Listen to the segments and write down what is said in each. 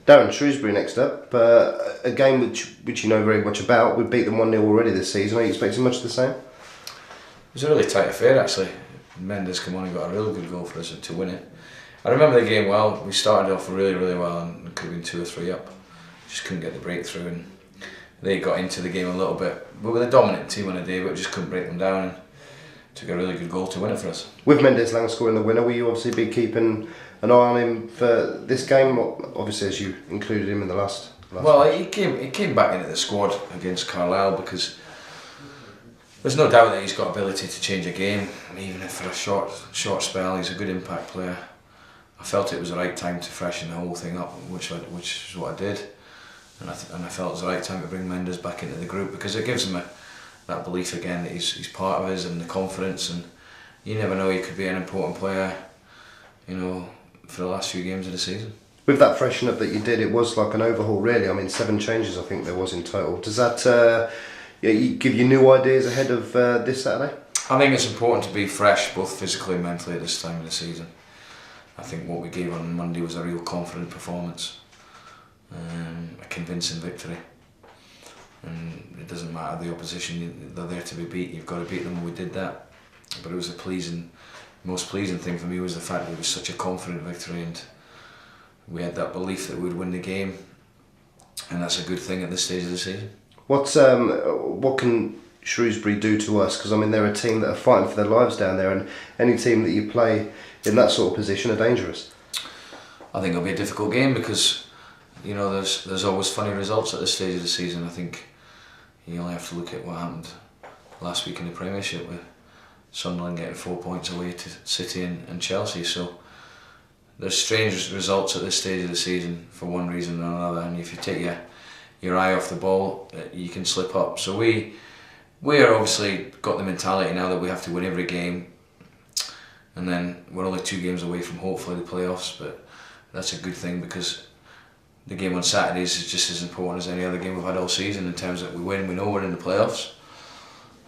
Darren, Shrewsbury next up. A game which you know very much about. We beat them 1-0 already this season. Are you expecting much the same? It was a really tight affair actually. Mendy's come on and got a really good goal for us to win it. I remember the game well. We started off really well and could have been 2 or 3 up. Just couldn't get the breakthrough, and they got into the game a little bit. We were the dominant team on the day, but just couldn't break them down, and took a really good goal to win it for us. With Mendy Lang scoring the winner, will you obviously be keeping an eye on him for this game? Obviously, as you included him in the last well, match. he came back into the squad against Carlisle because there's no doubt that he's got ability to change a game, even if for a short spell. He's a good impact player. I felt it was the right time to freshen the whole thing up, which is what I did, and I felt it was the right time to bring Mendes back into the group because it gives him that belief again that he's part of us, and the confidence, and you never know, he could be an important player, you know, for the last few games of the season. With that freshen up that you did, it was like an overhaul really. I mean, 7 changes I think there was in total. Does that give you new ideas ahead of this Saturday? I think it's important to be fresh, both physically and mentally, at this time of the season. I think what we gave on Monday was a real confident performance, a convincing victory. And it doesn't matter the opposition, they're there to be beat. You've got to beat them, and we did that. But it was most pleasing thing for me was the fact that it was such a confident victory, and we had that belief that we'd win the game, and that's a good thing at this stage of the season. What can Shrewsbury do to us? Because I mean, they're a team that are fighting for their lives down there, and any team that you play in that sort of position are dangerous. I think it'll be a difficult game because, you know, there's always funny results at this stage of the season. I think you only have to look at what happened last week in the Premiership with Sunderland getting 4 points away to City and Chelsea. So there's strange results at this stage of the season for one reason or another, and if you take your eye off the ball, you can slip up. So we are obviously got the mentality now that we have to win every game, and then we're only 2 games away from hopefully the playoffs, but that's a good thing because the game on Saturdays is just as important as any other game we've had all season in terms that we win, we know we're in the playoffs.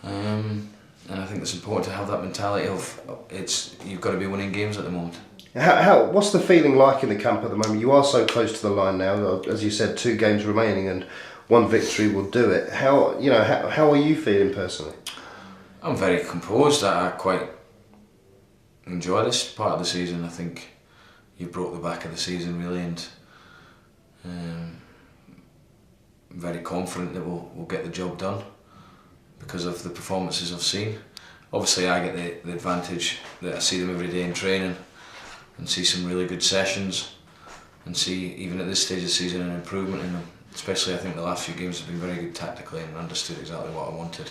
And I think it's important to have that mentality of you've got to be winning games at the moment. What's the feeling like in the camp at the moment? You are so close to the line now, as you said, 2 games remaining and 1 victory will do it. How are you feeling personally? I'm very composed. I quite enjoy this part of the season. I think you broke the back of the season really, and I'm very confident that we'll get the job done because of the performances I've seen. Obviously I get the advantage that I see them every day in training and see some really good sessions and see, even at this stage of the season, an improvement in them. Especially I think the last few games have been very good tactically and understood exactly what I wanted.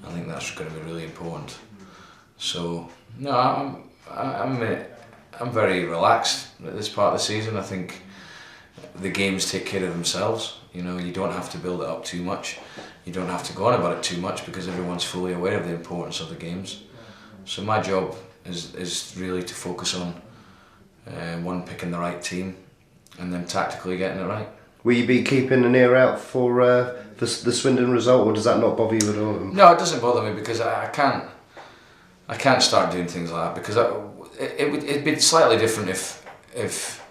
I think that's going to be really important. So no, I'm very relaxed at this part of the season. I think the games take care of themselves. You know, you don't have to build it up too much. You don't have to go on about it too much because everyone's fully aware of the importance of the games. So my job is really to focus on picking the right team and then tactically getting it right. Will you be keeping an ear out for the Swindon result, or does that not bother you at all? No, it doesn't bother me because I can't start doing things like that because it'd be slightly different if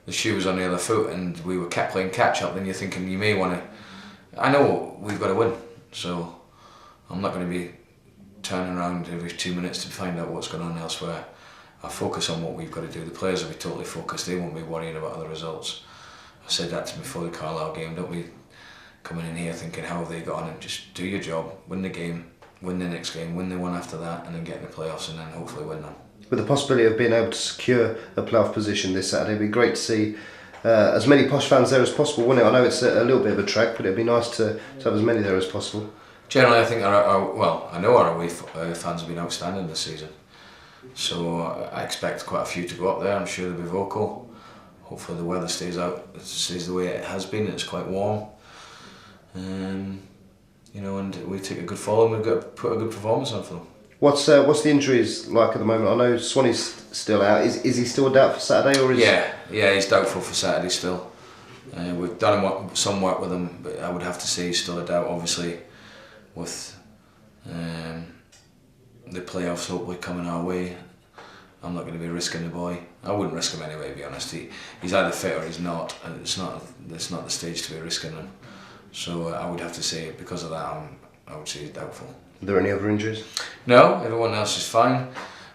the shoe was on the other foot and we were kept playing catch up. Then you're thinking you may want to. I know we've got to win, so I'm not going to be turning around every 2 minutes to find out what's going on elsewhere. I focus on what we've got to do. The players will be totally focused. They won't be worrying about other results. I said that to them before the Carlisle game. Don't be coming in here thinking how have they got on, and just do your job, win the game, win the next game, win the one after that, and then get in the playoffs and then hopefully win them. With the possibility of being able to secure a playoff position this Saturday, it'd be great to see as many Posh fans there as possible, wouldn't it? I know it's a little bit of a trek, but it'd be nice to have as many there as possible. Generally, I think I know our away fans have been outstanding this season, so I expect quite a few to go up there. I'm sure they'll be vocal. Hopefully the weather stays the way it has been. It's quite warm, you know, and we take a good follow and we've got to put a good performance on for them. What's the injuries like at the moment? I know Swanee's still out. Is he still a doubt for Saturday, or is? Yeah, he's doubtful for Saturday still. We've done some work with him, but I would have to say he's still a doubt. Obviously, with the playoffs hopefully coming our way, I'm not going to be risking the boy. I wouldn't risk him anyway, to be honest. He's either fit or he's not, and it's not the stage to be risking him. So I would have to say, because of that, I would say he's doubtful. Are there any other injuries? No, everyone else is fine.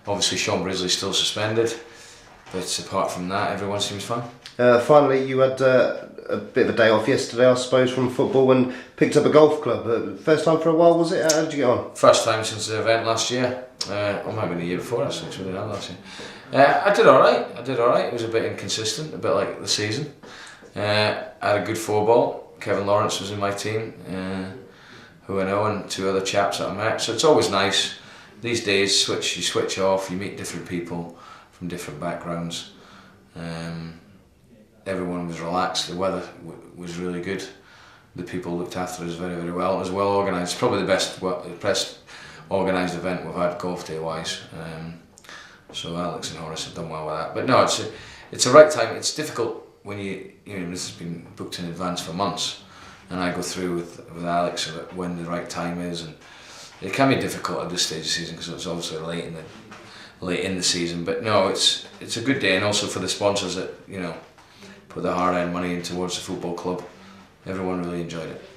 Obviously Sean Brisley's still suspended, but apart from that, everyone seems fine. Finally, you had a bit of a day off yesterday, I suppose, from football and picked up a golf club. First time for a while, was it? How did you get on? First time since the event last year, or maybe the year before actually, it's really not last year. I did alright, it was a bit inconsistent, a bit like the season. I had a good 4-ball, Kevin Lawrence was in my team, who I know, and 2 other chaps that I met, so it's always nice. These days you switch off, you meet different people from different backgrounds. Everyone was relaxed, the weather was really good, the people looked after us very, very well. It was well organised, probably the best organised event we've had golf day wise. So Alex and Horace have done well with that. But no, it's a right time. It's difficult when you know this has been booked in advance for months, and I go through with Alex about when the right time is, and it can be difficult at this stage of the season because it's obviously late in the season. But no, it's a good day, and also for the sponsors that put their hard-earned money in towards the football club. Everyone really enjoyed it.